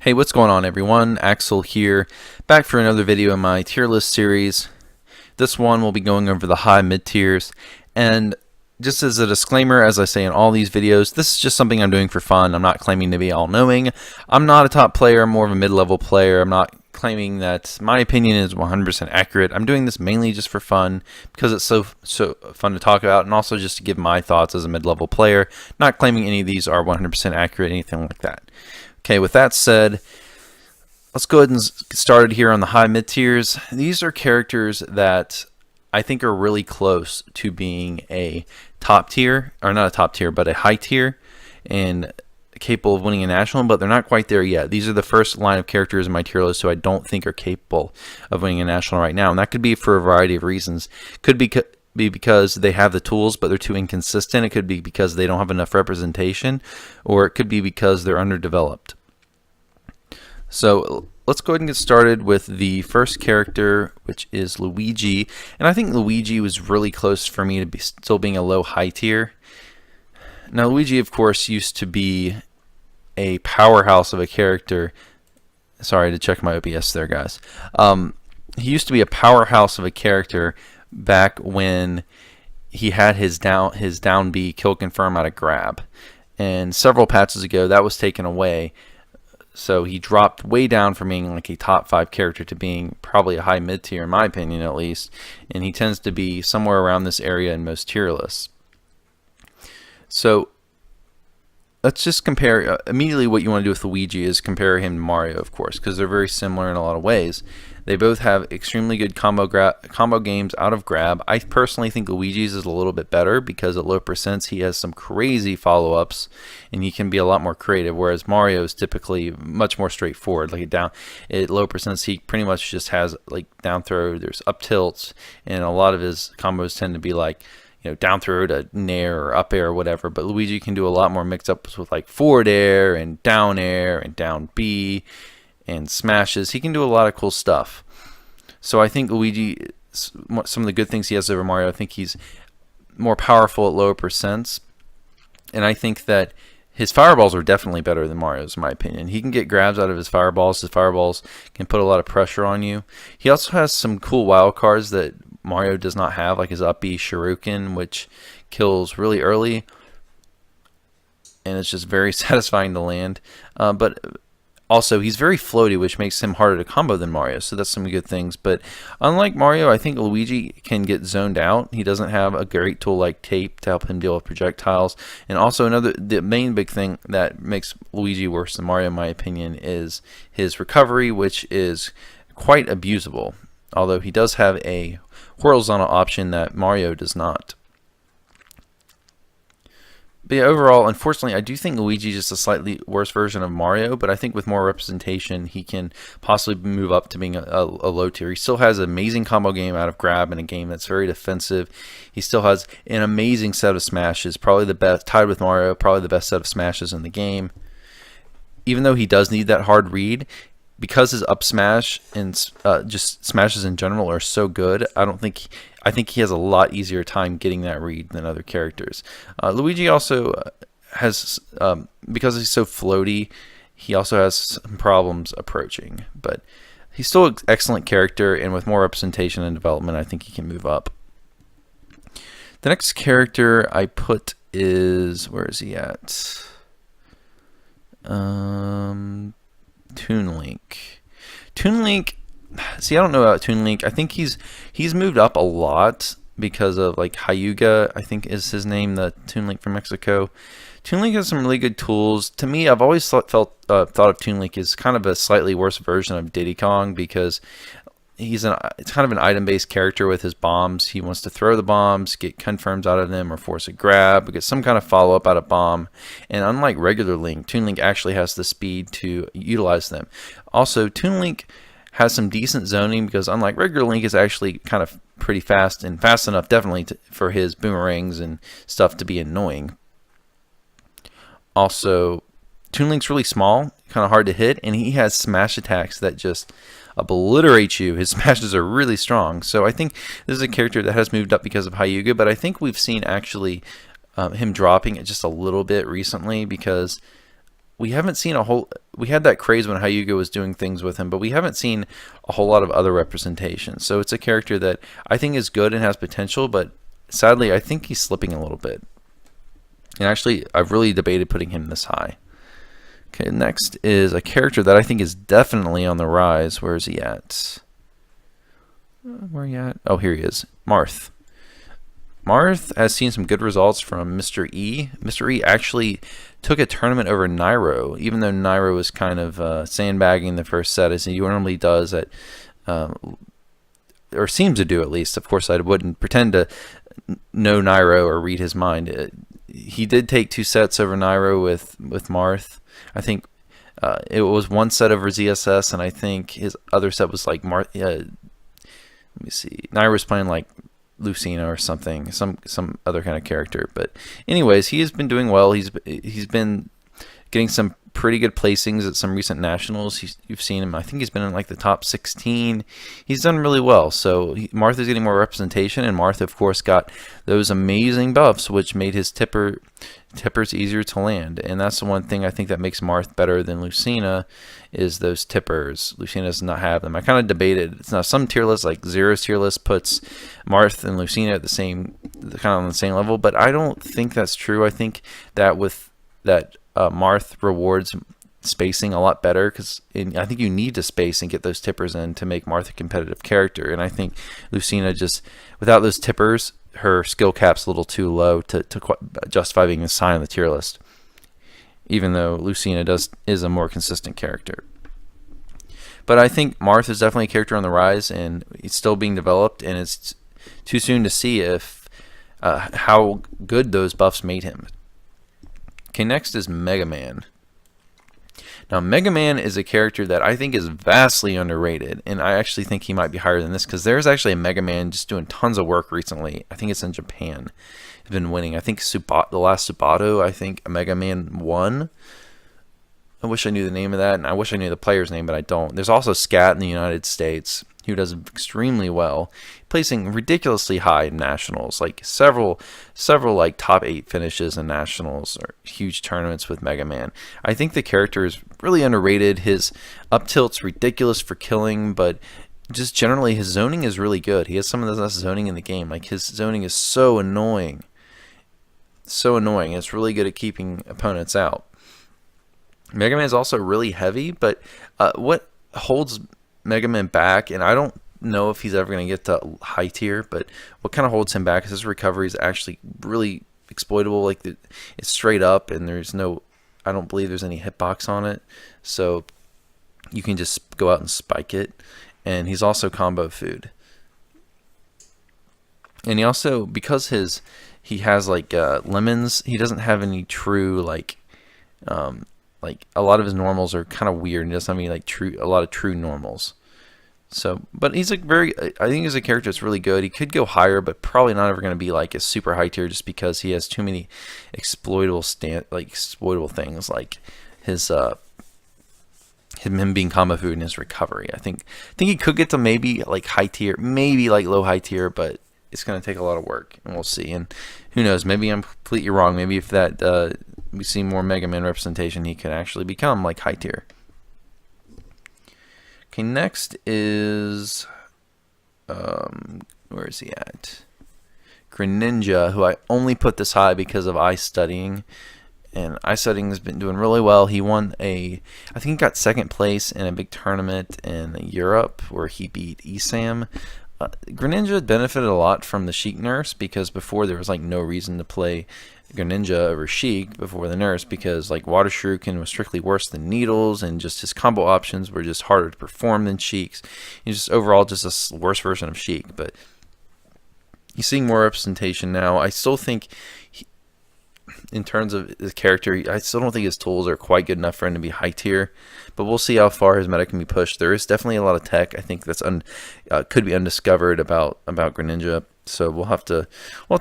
Hey, what's going on everyone? Axel here, back for another video in my tier list series. This one will be going over the high mid tiers, and just as a disclaimer, as I say in all these videos, this is just something I'm doing for fun. I'm not claiming to be all-knowing. I'm not a top player, I'm more of a mid-level player. I'm not claiming that my opinion is 100% accurate. I'm doing this mainly just for fun because it's so fun to talk about, and also just to give my thoughts as a mid-level player. Not claiming any of these are 100% accurate, anything like that. Okay, with that said, let's go ahead and get started here on the high mid tiers. These are characters that I think are really close to being a top tier, or not a top tier, but a high tier, and capable of winning a national, but they're not quite there yet. These are the first line of characters in my tier list who I don't think are capable of winning a national right now, and that could be for a variety of reasons. Could be because they have the tools but they're too inconsistent. It could be because they don't have enough representation, or it could be because they're underdeveloped. So let's go ahead and get started with the first character, which is Luigi. And I think Luigi was really close for me to be still being a low high tier. Now Luigi, of course, used to be a powerhouse of a character. Sorry to check my OBS there, guys. He used to be a powerhouse of a character back when he had his down B kill confirm out of grab. And several patches ago, that was taken away. So he dropped way down from being like a top 5 character to being probably a high mid tier, in my opinion at least. And he tends to be somewhere around this area in most tier lists. So let's just compare. Immediately what you want to do with Luigi is compare him to Mario, of course, because they're very similar in a lot of ways. They both have extremely good combo games out of grab. I personally think Luigi's is a little bit better because at low percents he has some crazy follow-ups and he can be a lot more creative, whereas Mario is typically much more straightforward. Like at low percents he pretty much just has like down throw, there's up tilts, and a lot of his combos tend to be like, you know, down throw to nair or up air or whatever. But Luigi can do a lot more mix-ups with like forward air and down B and smashes. He can do a lot of cool stuff. So I think Luigi, some of the good things he has over Mario, I think he's more powerful at lower percents. And I think that his fireballs are definitely better than Mario's, in my opinion. He can get grabs out of his fireballs. His fireballs can put a lot of pressure on you. He also has some cool wild cards that Mario does not have, like his up B Shuriken, which kills really early. And it's just very satisfying to land. But also, he's very floaty, which makes him harder to combo than Mario, so that's some good things. But unlike Mario, I think Luigi can get zoned out. He doesn't have a great tool like tape to help him deal with projectiles. And also the main big thing that makes Luigi worse than Mario, in my opinion, is his recovery, which is quite abusable. Although he does have a horizontal option that Mario does not. But yeah, overall, unfortunately, I do think Luigi is just a slightly worse version of Mario, but I think with more representation, he can possibly move up to being a low tier. He still has an amazing combo game out of grab and a game that's very defensive. He still has an amazing set of smashes, probably the best, tied with Mario, probably the best set of smashes in the game. Even though he does need that hard read, because his up smash and just smashes in general are so good, I think he has a lot easier time getting that read than other characters. Luigi also has, because he's so floaty, he also has some problems approaching. But he's still an excellent character, and with more representation and development, I think he can move up. The next character I put is, where is he at? Toon Link. Toon Link, see, I don't know about Toon Link. I think he's moved up a lot because of like Hyuga, I think is his name, the Toon Link from Mexico. Toon Link has some really good tools. To me, I've always thought of Toon Link as kind of a slightly worse version of Diddy Kong because it's kind of an item-based character with his bombs. He wants to throw the bombs, get confirms out of them, or force a grab, get some kind of follow-up out of bomb. And unlike regular Link, Toon Link actually has the speed to utilize them. Also, Toon Link has some decent zoning because unlike regular Link, is actually kind of pretty fast and fast enough definitely for his boomerangs and stuff to be annoying. Also, Toon Link's really small, kind of hard to hit, and he has smash attacks that just obliterate you. His smashes are really strong. So I think this is a character that has moved up because of Hyuga, but I think we've seen actually him dropping it just a little bit recently because we haven't seen a whole. We had that craze when Hyuga was doing things with him, but we haven't seen a whole lot of other representations. So it's a character that I think is good and has potential, but sadly, I think he's slipping a little bit. And actually, I've really debated putting him this high. Okay, next is a character that I think is definitely on the rise. Where is he at? Where are you at? Oh, here he is. Marth. Marth has seen some good results from Mr. E. Mr. E actually took a tournament over Nairo, even though Nairo was kind of sandbagging the first set, as he normally does, or seems to do at least. Of course, I wouldn't pretend to know Nairo or read his mind. He did take 2 sets over Nairo with Marth. I think it was 1 set over ZSS, and I think his other set was like Marth. Let me see. Nairo was playing like Lucina or something, some other kind of character. But anyways, he has been doing well. He's been getting some pretty good placings at some recent nationals. You've seen him. I think he's been in like the top 16. He's done really well. So Martha's getting more representation, and Martha, of course, got those amazing buffs, which made his tippers easier to land. And that's the one thing I think that makes Marth better than Lucina, is those tippers. Lucina does not have them. I kind of debated. It's not some tier list, like Zero's tier list puts Marth and Lucina at the same, kind of on the same level, but I don't think that's true. I think that with that Marth rewards spacing a lot better, because I think you need to space and get those tippers in to make Marth a competitive character. And I think Lucina, just without those tippers, her skill cap's a little too low to justify being assigned on the tier list, even though Lucina is a more consistent character. But I think Marth is definitely a character on the rise, and it's still being developed, and it's too soon to see if how good those buffs made him. Okay, next is Mega Man. Now, Mega Man is a character that I think is vastly underrated, and I actually think he might be higher than this, because there's actually a Mega Man just doing tons of work recently. I think it's in Japan. He's been winning. I think the last Subato, I think Mega Man won. I wish I knew the name of that, and I wish I knew the player's name, but I don't. There's also Scat in the United States, who does extremely well, placing ridiculously high in nationals, like several like top 8 finishes in nationals or huge tournaments with Mega Man. I think the character is really underrated. His up tilt's ridiculous for killing, but just generally his zoning is really good. He has some of the best zoning in the game. Like, his zoning is so annoying. So annoying. It's really good at keeping opponents out. Mega Man is also really heavy, but what holds Mega Man back, and I don't know if he's ever going to get to high tier, but what kind of holds him back is his recovery is actually really exploitable. Like, it's straight up, and I don't believe there's any hitbox on it, so you can just go out and spike it. And he's also combo food, and he also, because he has like lemons, he doesn't have any true like a lot of his normals are kind of weird, and he doesn't have any like a lot of true normals. So, but he's I think he's a character that's really good. He could go higher, but probably not ever going to be like a super high tier, just because he has too many exploitable things, like his him being combo food and his recovery. I think he could get to maybe like high tier, maybe like low high tier, but it's going to take a lot of work, and we'll see. And who knows? Maybe I'm completely wrong. Maybe if that we see more Mega Man representation, he could actually become like high tier. Okay, next is where is he at? Greninja, who I only put this high because of ice studying, and ice studying has been doing really well. He won I think he got 2nd place in a big tournament in Europe where he beat Esam. Greninja benefited a lot from the Sheik nurse, because before there was like no reason to play Greninja over Sheik before the nurse, because like Water Shuriken was strictly worse than Needles, and just his combo options were just harder to perform than Sheik's. He's just overall just a worse version of Sheik, but he's seeing more representation now. I still think in terms of his character, I still don't think his tools are quite good enough for him to be high tier, but we'll see how far his meta can be pushed. There is definitely a lot of tech, I think, that's could be undiscovered about Greninja, so we'll have to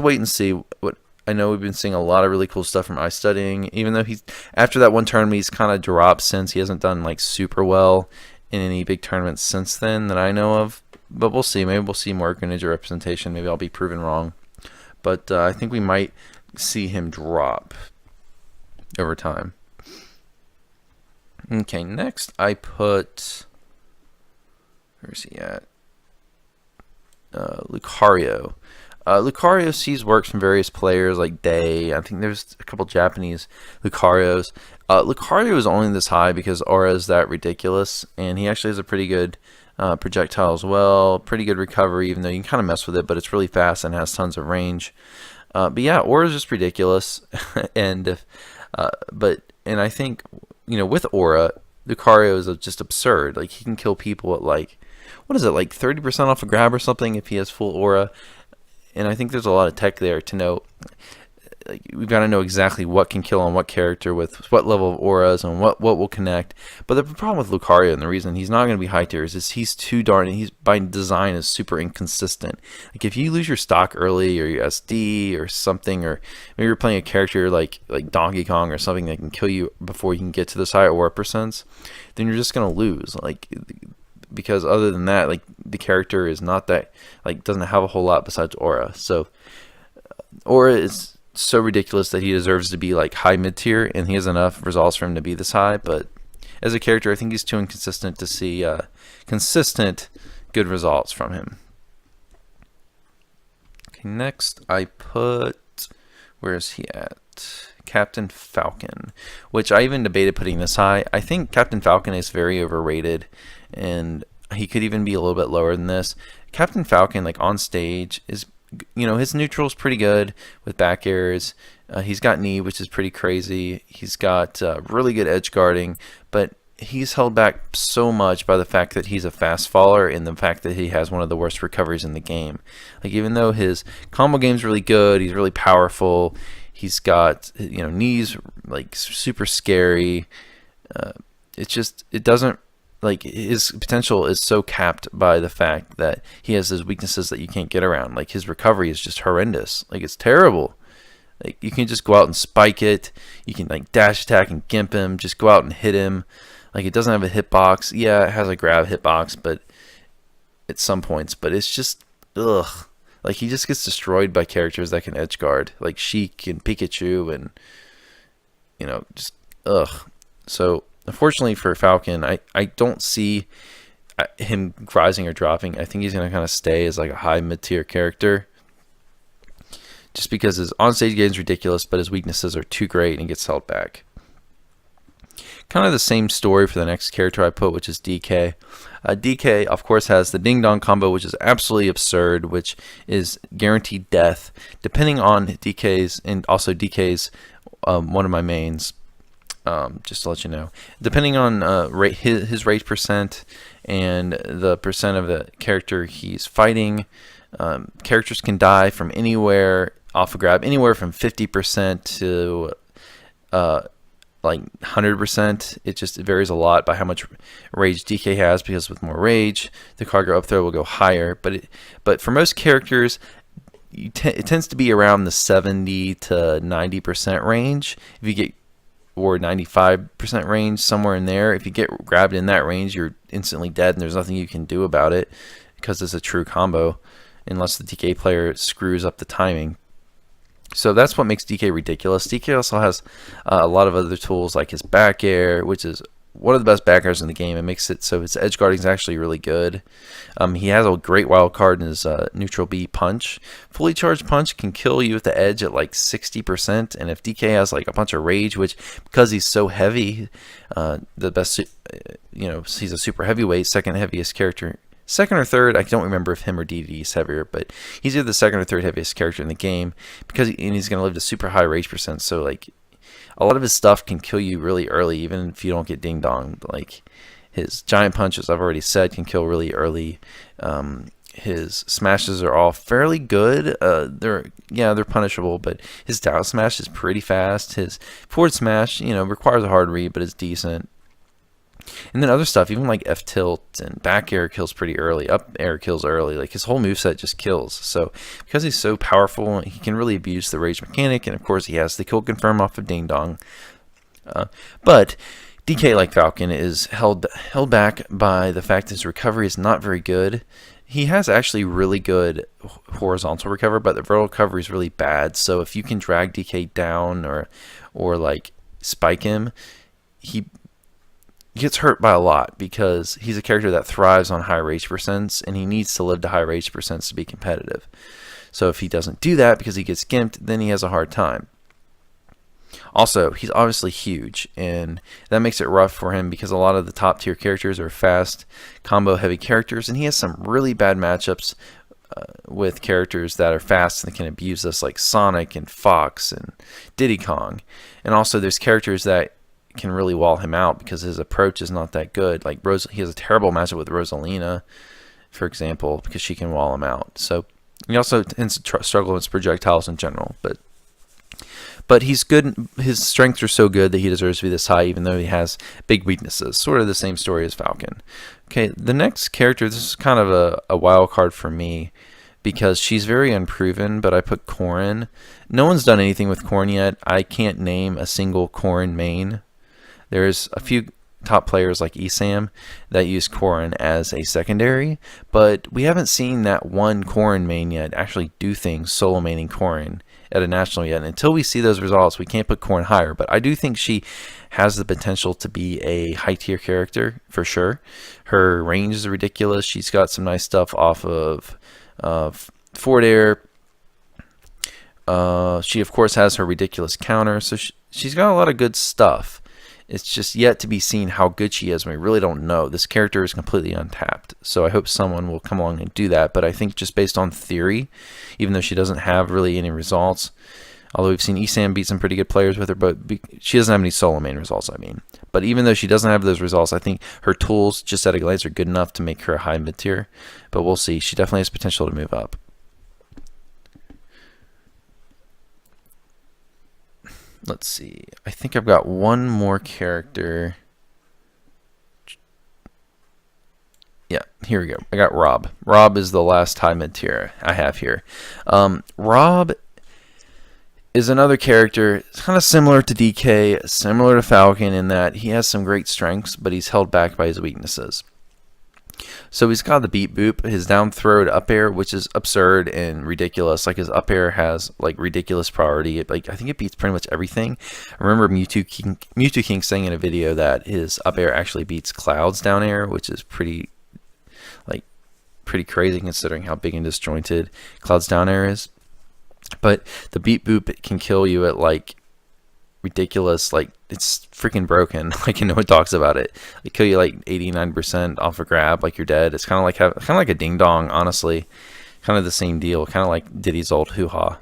wait and see. What I know, we've been seeing a lot of really cool stuff from ice studying, even though after that one tournament he's kind of dropped since. He hasn't done like super well in any big tournaments since then that I know of, but we'll see. Maybe we'll see more Greninja representation. Maybe I'll be proven wrong, but I think we might see him drop over time. Okay, next I put, where's he at? Lucario. Lucario sees works from various players like Day. I think there's a couple Japanese Lucarios. Lucario is only this high because Aura is that ridiculous, and he actually has a pretty good projectile as well. Pretty good recovery, even though you can kind of mess with it, but it's really fast and has tons of range. But yeah, Aura is just ridiculous, and and I think with Aura, Lucario is just absurd. Like he can kill people at like, what is it, like 30% off a grab or something if he has full Aura. And I think there's a lot of tech there to know. Like, we've got to know exactly what can kill on what character with what level of auras and what will connect. But the problem with Lucario, and the reason he's not going to be high tier, is he's too darn. He's by design is super inconsistent. Like if you lose your stock early or your SD or something, or maybe you're playing a character like Donkey Kong or something that can kill you before you can get to this high aura percents, then you're just going to lose. Like, because other than that, like the character is not that, like, doesn't have a whole lot besides aura. So aura is so ridiculous that he deserves to be like high mid tier, and he has enough results for him to be this high. But as a character, I think he's too inconsistent to see consistent good results from him. Okay, next I put, where is he at? Captain Falcon, which I even debated putting this high. I think Captain Falcon is very overrated, and he could even be a little bit lower than this. Captain Falcon, like on stage, is, his neutral is pretty good with back airs. He's got knee, which is pretty crazy. He's got really good edge guarding, but he's held back so much by the fact that he's a fast faller and the fact that he has one of the worst recoveries in the game. Like, even though his combo game's really good, he's really powerful, he's got, knees like super scary. It doesn't, like, his potential is so capped by the fact that he has those weaknesses that you can't get around. Like, his recovery is just horrendous. Like, it's terrible. Like, you can just go out and spike it. You can like dash attack and gimp him. Just go out and hit him. Like, it doesn't have a hitbox. Yeah, it has a grab hitbox, but at some points. But it's just, ugh. Like, he just gets destroyed by characters that can edge guard, like Sheik and Pikachu, and just ugh. So unfortunately for Falcon, I don't see him rising or dropping. I think he's going to kind of stay as like a high mid-tier character, just because his on-stage game is ridiculous, but his weaknesses are too great and gets held back. Kind of the same story for the next character I put, which is DK. DK, of course, has the Ding Dong combo, which is absolutely absurd, which is guaranteed death, depending on DK's, and also DK's one of my mains, just to let you know. Depending on his rage percent and the percent of the character he's fighting, characters can die from anywhere off a grab, anywhere from 50% to like 100%. It varies a lot by how much rage DK has, because with more rage, the cargo up throw will go higher. But for most characters, it tends to be around the 70 to 90% range. If you get, or 95% range, somewhere in there. If you get grabbed in that range, you're instantly dead, and there's nothing you can do about it because it's a true combo, unless the DK player screws up the timing. So that's what makes DK ridiculous. DK also has a lot of other tools, like his back air, which is one of the best back airs in the game. It makes it so his edge guarding is actually really good. He has a great wild card in his neutral B punch. Fully charged punch can kill you at the edge at like 60%, and if DK has like a bunch of rage, which, because he's so heavy, the best, he's a super heavyweight, second heaviest character. Second or third, I don't remember if him or DD is heavier, but he's either the second or third heaviest character in the game, because he's going to live to super high rage percent. So like, a lot of his stuff can kill you really early, even if you don't get ding dong. Like his giant punches, I've already said, can kill really early. His smashes are all fairly good. They're punishable, but his down smash is pretty fast. His forward smash, requires a hard read, but is decent. And then other stuff, even like F tilt and back air kills pretty early, up air kills early. Like, his whole moveset just kills. So because he's so powerful, he can really abuse the rage mechanic, and of course he has the kill confirm off of Ding Dong. But DK, like Falcon, is held back by the fact his recovery is not very good. He has actually really good horizontal recovery, but the vertical recovery is really bad. So if you can drag DK down or like spike him, gets hurt by a lot because he's a character that thrives on high rage percents, and he needs to live to high rage percents to be competitive. So if he doesn't do that because he gets gimped, then he has a hard time. Also, he's obviously huge, and that makes it rough for him because a lot of the top tier characters are fast, combo heavy characters, and he has some really bad matchups with characters that are fast and can abuse us, like Sonic and Fox and Diddy Kong. And also there's characters that can really wall him out because his approach is not that good. Like he has a terrible matchup with Rosalina, for example, because she can wall him out. So he also tends to struggle with projectiles in general, but he's good. His strengths are so good that he deserves to be this high, even though he has big weaknesses. Sort of the same story as Falcon. Okay, the next character, this is kind of a wild card for me because she's very unproven, but I put Corrin. No one's done anything with Corrin yet. I can't name a single Corrin main. There's a few top players like Esam that use Corrin as a secondary, but we haven't seen that one Corrin main yet actually do things solo maining Corrin at a national yet. And until we see those results, we can't put Corrin higher, but I do think she has the potential to be a high tier character for sure. Her range is ridiculous. She's got some nice stuff off of forward air. She of course has her ridiculous counter, so she's got a lot of good stuff. It's just yet to be seen how good she is, and we really don't know. This character is completely untapped, so I hope someone will come along and do that. But I think just based on theory, even though she doesn't have really any results, although we've seen Esam beat some pretty good players with her, but she doesn't have any solo main results, I mean. But even though she doesn't have those results, I think her tools just at a glance are good enough to make her a high mid-tier. But we'll see. She definitely has potential to move up. Let's see. I think I've got one more character. Yeah, here we go. I got Rob. Rob is the last high mid tier I have here. Rob is another character kind of similar to DK, similar to Falcon in that he has some great strengths, but he's held back by his weaknesses. So he's got the beat boop, his down throw to up air, which is absurd and ridiculous. Like his up air has like ridiculous priority. I think it beats pretty much everything. I remember Mewtwo King saying in a video that his up air actually beats Cloud's down air, which is pretty crazy considering how big and disjointed Cloud's down air is. But the beat boop can kill you at like ridiculous, like it's freaking broken. Like no one talks about it. It kill you like 89% off a grab, like you're dead. It's kind of like a ding dong, honestly. Kind of the same deal, kind of like Diddy's old hoo-ha.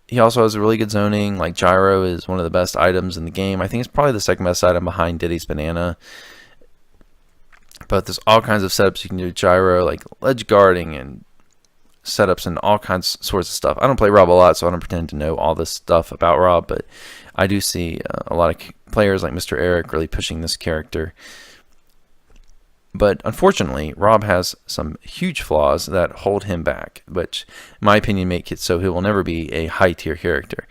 He also has a really good zoning. Like Gyro is one of the best items in the game. I think it's probably the second best item behind Diddy's banana. But there's all kinds of setups you can do with Gyro, like ledge guarding and setups and all kinds sorts of stuff. I don't play Rob a lot, so I don't pretend to know all this stuff about Rob, but I do see a lot of players like Mr. Eric really pushing this character. But unfortunately, Rob has some huge flaws that hold him back, which in my opinion make it so he will never be a high tier character.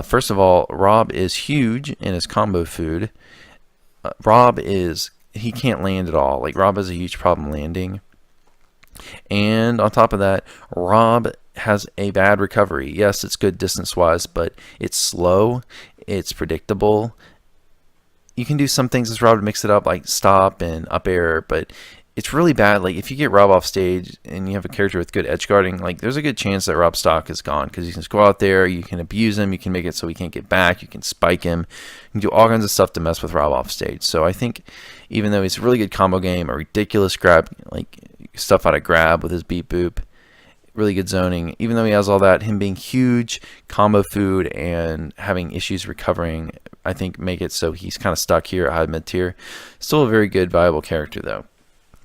First of all, Rob is huge in his combo food. He can't land at all. Like Rob has a huge problem landing. And on top of that, Rob has a bad recovery. Yes, it's good distance-wise, but it's slow, it's predictable. You can do some things as Rob to mix it up, like stop and up air, but it's really bad. Like if you get Rob off stage and you have a character with good edge guarding, like there's a good chance that Rob's stock is gone because you can just go out there, you can abuse him, you can make it so he can't get back, you can spike him, you can do all kinds of stuff to mess with Rob off stage. So I think even though it's a really good combo game, a ridiculous grab, like stuff out of grab with his beat boop, really good zoning, even though he has all that, him being huge, combo food, and having issues recovering, I think make it so he's kind of stuck here at high mid tier. Still a very good, viable character though.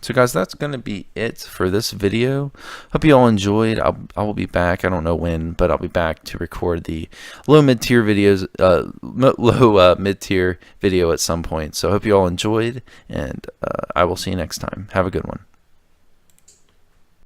So guys, that's going to be it for this video. Hope you all enjoyed. I will be back. I don't know when, but I'll be back to record the low mid-tier videos, mid-tier video at some point. So I hope you all enjoyed, and I will see you next time. Have a good one.